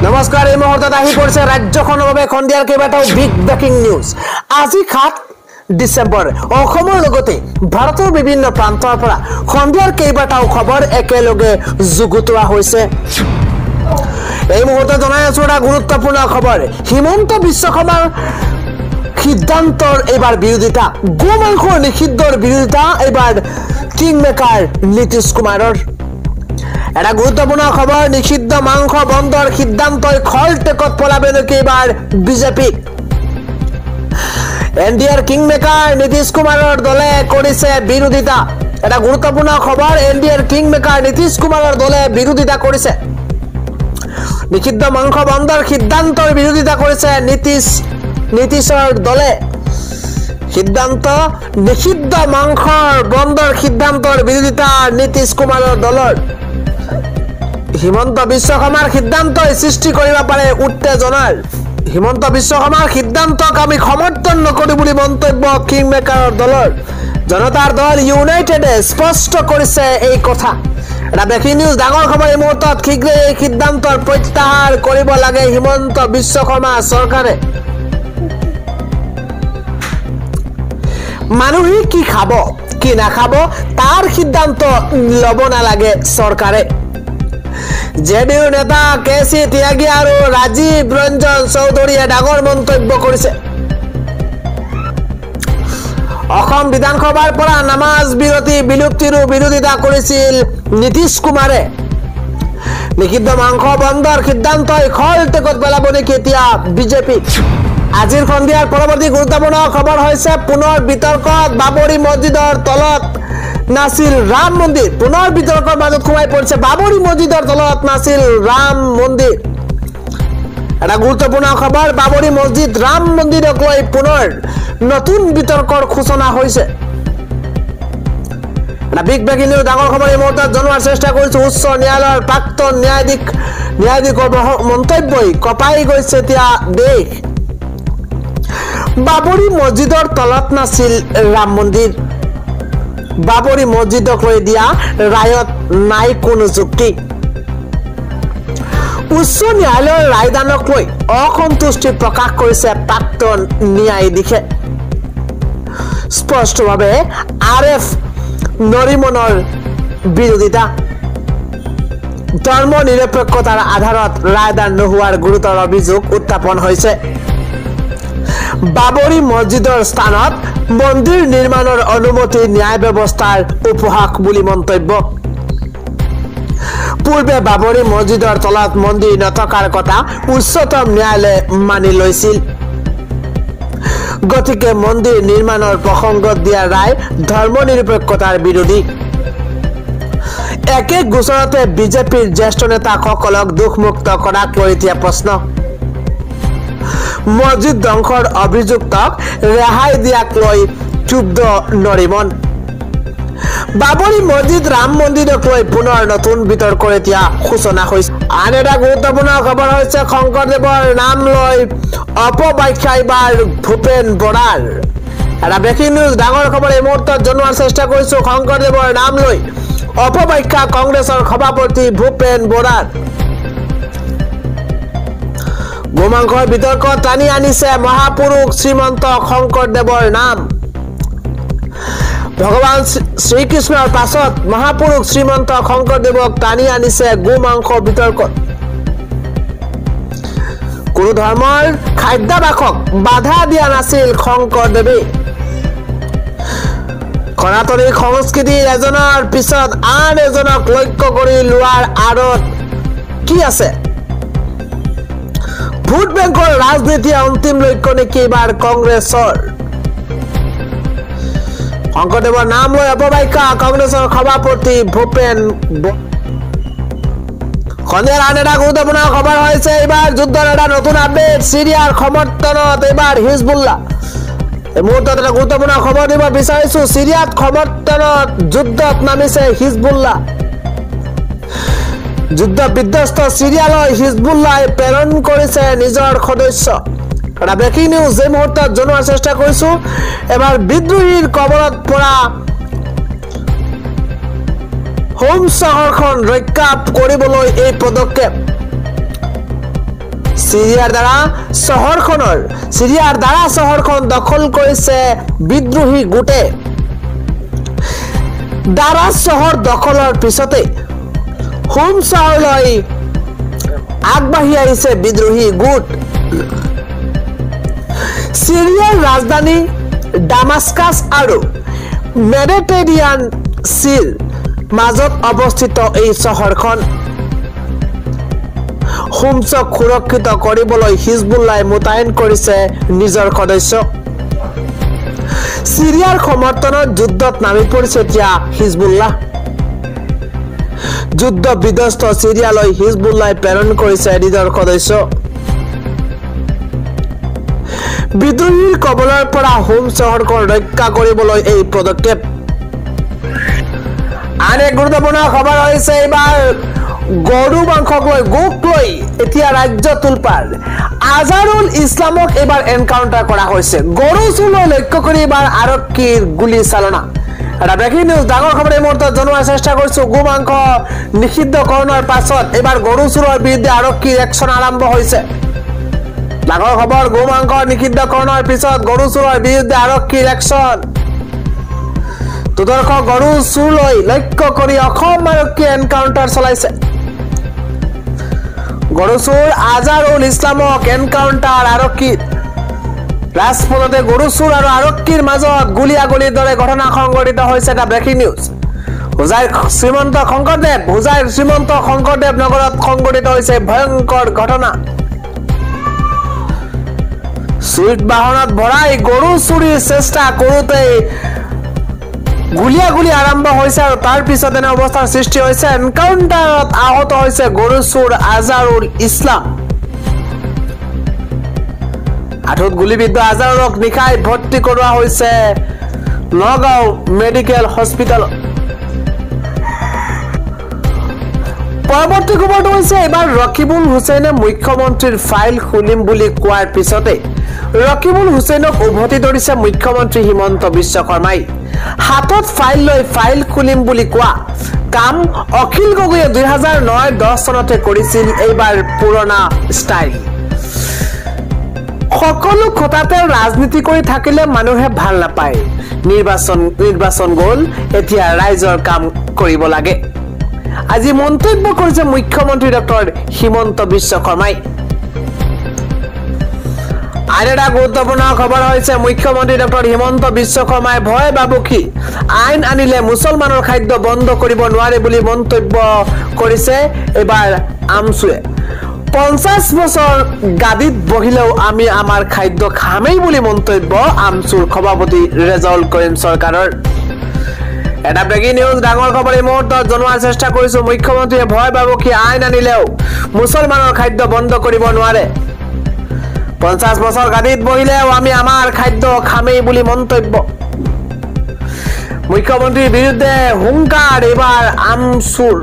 নমস্কাৰ, এই মুহূৰ্তত আহি পৰিছে ৰাজ্যখনৰ বাবে খন্দিয়াৰ কেইবাটাও বিগ ব্ৰেকিং নিউজ। আজি 7 ডিচেম্বৰ অসমৰ লগতে ভাৰতৰ বিভিন্ন প্ৰান্তৰ পৰা খন্দিয়াৰ কেইবাটাও খবৰ একেলগে যুগুতোৱা হৈছে। এই মুহূৰ্তত জনাই আছো এটা গুৰুত্বপূৰ্ণ খবৰ। হিমন্ত বিশ্ব শৰ্মাৰ সিদ্ধান্তৰ এইবাৰ বিৰোধিতা, গো মাংসৰ নিষিদ্ধৰ বিৰোধিতা এইবাৰ কিং মেকাৰ নীতিশ কুমাৰৰ। এটা গুৰুত্বপূৰ্ণ খবৰ, নিষিদ্ধ মাংস বন্ধৰ সিদ্ধান্তই খলটেকত পেলাবে নেকি এইবাৰ বিজেপি। এনডিএৰ কিং মেকাৰ নীতিশ কুমাৰৰ দলে কৰিছে বিৰোধিতা। এটা গুৰুত্বপূৰ্ণ খবৰ, এনডিএৰ কিং মেকাৰ নীতিশ কুমাৰৰ দলে বিৰোধিতা কৰিছে। নিষিদ্ধ মাংস বন্ধৰ সিদ্ধান্তৰ বিৰোধিতা কৰিছে নীতিশৰ দলে। সিদ্ধান্ত নিষিদ্ধ মাংসৰ বন্ধৰ সিদ্ধান্তৰ বিৰোধিতা নীতিশ কুমাৰৰ দলৰ। হিমন্ত বিশ্ব শৰ্মাৰ সিদ্ধান্তই সৃষ্টি কৰিব পাৰে উত্তেজনাৰ। হিমন্ত বিশ্ব শৰ্মাৰ সিদ্ধান্তক আমি সমৰ্থন নকৰো বুলি মন্তব্য কিং মেকাৰৰ দলৰ। জনতাৰ দল ইউনাইটেডে স্পষ্ট কৰিছে এই কথা। এটা ব্ৰেকিং নিউজ, ডাঙৰ খবৰ এই মুহূৰ্তত। শীঘ্ৰে এই সিদ্ধান্তৰ প্ৰত্যাহাৰ কৰিব লাগে হিমন্ত বিশ্ব শৰ্মা চৰকাৰে। মানুহে কি খাব কি নাখাব তাৰ সিদ্ধান্ত ল'ব নালাগে চৰকাৰে। জেডিইউ নেতা কেচি ত্যাগী আৰু ৰাজীৱ ৰঞ্জন চৌধুৰীয়ে ডাঙৰ মন্তব্য কৰিছে। অসম বিধানসভাৰ পৰা নামাজ বিৰতি বিলুপ্তিৰো বিৰোধিতা কৰিছিল নীতিশ কুমাৰে। নিষিদ্ধ মাংস বন্ধৰ সিদ্ধান্তই খলটেকত পেলাব নেকি এতিয়া বিজেপি। আজিৰ সন্ধিয়াৰ পৰৱৰ্তী গুৰুত্বপূৰ্ণ খবৰ হৈছে পুনৰ বিতৰ্কত বাবৰি মছজিদৰ তলত নাছিল ৰাম মন্দিৰ। পুনৰ বিতৰ্কৰ মাজত সোমাই পৰিছে বাবৰি মছজিদৰ তলত নাছিল ৰাম মন্দিৰ। এটা গুৰুত্বপূৰ্ণ খবৰ, বাবৰি মছজিদ ৰাম মন্দিৰক লৈ পুনৰ নতুন বিতৰ্কৰ সূচনা হৈছে। এটা বিগ ব্ৰেকিং নিউজ, ডাঙৰ খবৰ এই মুহূৰ্তত জনোৱাৰ চেষ্টা কৰিছো। উচ্চ ন্যায়ালয়ৰ প্ৰাক্তন ন্যায়াধীশৰ মন্তব্যই কঁপাই গৈছে এতিয়া দেশ। বাবৰি মছজিদৰ তলত নাছিল ৰাম মন্দিৰ। বাবৰি মছজিদক লৈ দিয়া ৰায়ত নাই কোনো যুক্তি। উচ্চ ন্যায়ালয়ৰ ৰায়দানক লৈ অসন্তুষ্টি প্ৰকাশ কৰিছে প্ৰাক্তন ন্যায়াধীশে। স্পষ্টভাৱে RF নৰিমনৰ বিৰোধিতা। ধৰ্ম নিৰপেক্ষতাৰ আধাৰত ৰায়দান নোহোৱাৰ গুৰুতৰ অভিযোগ উত্থাপন হৈছে। বাবৰি মছজিদৰ স্থানত মন্দিৰ নিৰ্মাণৰ অনুমতি ন্যায় ব্যৱস্থাৰ উপহাস বুলি মন্তব্য। পূৰ্বে বাবৰি মছজিদৰ তলত মন্দিৰ নথকাৰ কথা উচ্চতম ন্যায়ালয়ে মানি লৈছিল। গতিকে মন্দিৰ নিৰ্মাণৰ প্ৰসংগত দিয়া ৰায় ধৰ্ম নিৰপেক্ষতাৰ বিৰোধী। একে গোচৰতে বিজেপিৰ জ্যেষ্ঠ নেতাসকলক দোষমুক্ত কৰাক লৈ এতিয়া প্ৰশ্ন। মছজিদ ধ্বংসৰ অভিযুক্তক ৰেহাই দিয়াক লৈ ক্ষুব্ধ নৰিমন। বাবৰি মছজিদ ৰাম মন্দিৰক লৈ পুনৰ নতুন বিতৰ্কৰ এতিয়া সূচনা হৈছে। আন এটা গুৰুত্বপূৰ্ণ খবৰ হৈছে শংকৰদেৱৰ নাম লৈ অপব্যাখ্যা এইবাৰ ভূপেন বৰাৰ। এটা ব্ৰেকিং নিউজ, ডাঙৰ খবৰ এই মুহূৰ্তত জনোৱাৰ চেষ্টা কৰিছো। শংকৰদেৱৰ নাম লৈ অপব্যাখ্যা কংগ্ৰেছৰ সভাপতি ভূপেন বৰাৰ। গোমাংসৰ বিতৰ্কত টানি আনিছে মহাপুৰুষ শ্ৰীমন্ত শংকৰদেৱৰ নাম। ভগৱান শ্ৰীকৃষ্ণৰ পাছত মহাপুৰুষ শ্ৰীমন্ত শংকৰদেৱক টানি আনিছে গোমাংস বিতৰ্কত। কোনো ধৰ্মৰ খাদ্যাভাসক বাধা দিয়া নাছিল শংকৰদেৱে। সনাতনী সংস্কৃতিৰ এজনৰ পিছত আন এজনক লক্ষ্য কৰি লোৱাৰ আঁৰত কি আছে? ভোট বেংকৰ ৰাজনীতিয়ে অন্তিম লক্ষ্য নেকি এইবাৰ কংগ্ৰেছৰ? শংকৰদেৱৰ নাম লৈ অপব্যাখ্যা কংগ্ৰেছৰ সভাপতি ভূপেন। সন্ধিয়াৰ আন এটা গুৰুত্বপূৰ্ণ খবৰ হৈছে এইবাৰ যুদ্ধৰ এটা নতুন আপডেট। চিৰিয়াৰ সমৰ্থনত এইবাৰ হিজবুল্লাহ। এই মুহূৰ্তত এটা গুৰুত্বপূৰ্ণ খবৰ দিব বিচাৰিছো। চিৰিয়াত সমৰ্থনত যুদ্ধত নামিছে হিজবুল্লাহ। যুদ্ধ বিধ্বস্ত চিৰিয়ালৈ হিজবুল্লাহ প্ৰেৰণ কৰিছে নিজৰ সদস্য। এটা ব্ৰেকিং নিউজ এই মুহূৰ্তত জনোৱাৰ চেষ্টা কৰিছো। এবাৰ বিদ্ৰোহীৰ কবলত পৰা হোম চহৰখন ৰক্ষা কৰিবলৈ এই পদক্ষেপ। সিৰিয়াৰ দ্বাৰা চহৰখন দখল কৰিছে বিদ্ৰোহী গোটে দ্বাৰা চহৰ দখলৰ পিছতে হোম চহৰলৈ আগবাঢ়ি আহিছে বিদ্ৰোহী গোট সিৰিয়াৰ ৰাজধানী ডামাস্কাছ আৰু মেডিটেৰিয়ান চিৰ মাজত অৱস্থিত এই চহৰখন হোমছক সুৰক্ষিত কৰিবলৈ হিজবুল্লাহ মোতায়েন কৰিছে নিজৰ সদস্য সিৰিয়াৰ সমৰ্থনত যুদ্ধত নামি পৰিছে এতিয়া হিজবুল্লাহ যুদ্ধ বিধ্বস্ত সিৰিয়ালৈ হিজবুল্লাহ প্ৰেৰণ কৰিছে নিজৰ সদস্য বিদ্ৰোহীৰ কবলৰ পৰা হোম চহৰখন ৰক্ষা কৰিবলৈ এই পদক্ষেপ আন এক গুৰুত্বপূৰ্ণ খবৰ হৈছে এইবাৰ গৰু মাংসক লৈ গোক লৈ এতিয়া ৰাজ্য তুলপাৰ আজাৰুল ইছলামক এবাৰ এনকাউন্টাৰ কৰা হৈছে গৰু চুৰলৈ লক্ষ্য কৰি এবাৰ আৰক্ষীৰ গুলি চালনা এটা ব্ৰেকিং নিউজ ডাঙৰ খবৰ এই মুহূৰ্তত জনোৱাৰ চেষ্টা কৰিছো গো মাংস নিষিদ্ধকৰণৰ পাছত এবাৰ গৰু চুৰৰ বিৰুদ্ধে আৰক্ষীৰ একশ্যন আৰম্ভ হৈছে ডাঙৰ খবৰ গো মাংস নিষিদ্ধকৰণৰ পিছত গৰু চুৰৰ বিৰুদ্ধে আৰক্ষীৰ একশ্যন দুদৰ্শ গৰু চুৰলৈ লক্ষ্য কৰি অসম আৰক্ষীয়ে এনকাউন্টাৰ চলাইছে গৰু চুৰ আজাৰুল ইছলামক এনকাউন্টাৰ আৰক্ষীৰ ৰাজপথতে গৰু চুৰ আৰু আৰক্ষীৰ মাজত গুলিয়াগুলিৰ দৰে ঘটনা সংঘটিত হৈছে এটা ব্ৰেকিং নিউজ হুজাইৰ শ্ৰীমন্ত শংকৰদেৱ নগৰত সংঘটিত হৈছে ভয়ংকৰ ঘটনা সুইট বাহনত ভৰাই গৰু চুৰিৰ চেষ্টা কৰোঁতে গুলিয়াগুলি আৰম্ভ হৈছে আৰু তাৰ পিছত এনে অৱস্থাৰ সৃষ্টি হৈছে এনকাউন্টাৰত আহত হৈছে গৰু চুৰ আজাৰুল ইছলাম আঠুত গুলিবিদ্ধ আজাৰুলক নিশাই ভৰ্তি কৰোৱা হৈছে নগাঁও মেডিকেল হস্পিটেলত পৰৱৰ্তী খবৰটো হৈছে এবাৰ ৰকিবুল হুছেইনে মুখ্যমন্ত্ৰীৰ ফাইল খুলিম বুলি কোৱাৰ পিছতে ৰকিবুল হুছেইনক উভতি ধৰিছে মুখ্যমন্ত্ৰী হিমন্ত বিশ্ব শৰ্মাই হাতত ফাইল লৈ ফাইল খুলিম বুলি কোৱা কাম অখিল গগৈয়ে 2009-10 চনতে কৰিছিল এইবাৰ পুৰণা ষ্টাইল সকলো কথাতে ৰাজনীতি কৰি থাকিলে মানুহে ভাল নাপায় নিৰ্বাচন গ'ল এতিয়া ৰাইজৰ কাম কৰিব লাগে আজি মন্তব্য কৰিছে মুখ্যমন্ত্ৰী ডক্টৰ হিমন্ত বিশ্ব শৰ্মাই আন এটা গুৰুত্বপূৰ্ণ খবৰ হৈছে মুখ্যমন্ত্ৰী ডক্টৰ হিমন্ত বিশ্ব শৰ্মাই ভয় ভাবুকি আইন আনিলে মুছলমানৰ খাদ্য বন্ধ কৰিব নোৱাৰে বুলি মন্তব্য কৰিছে এবাৰ আমছুৱে 50 বছৰ গাদীত বহিলেও আমি আমাৰ খাদ্য খামেই বুলি মন্তব্য আমছুৰ সভাপতি ৰেজাউল কৰিম চৰকাৰৰ এটা ব্ৰেকিং নিউজ ডাঙৰ খবৰ এই মুহূৰ্তত জনোৱাৰ চেষ্টা কৰিছো মুখ্যমন্ত্ৰীয়ে ভয় ভাবুকি আইন আনিলেও মুছলমানৰ খাদ্য বন্ধ কৰিব নোৱাৰে 50 বছৰ গাদীত বহিলেও আমি আমাৰ খাদ্য খামেই বুলি মন্তব্য মুখ্যমন্ত্ৰীৰ বিৰুদ্ধে হুংকাৰ এবাৰ আমছুৰ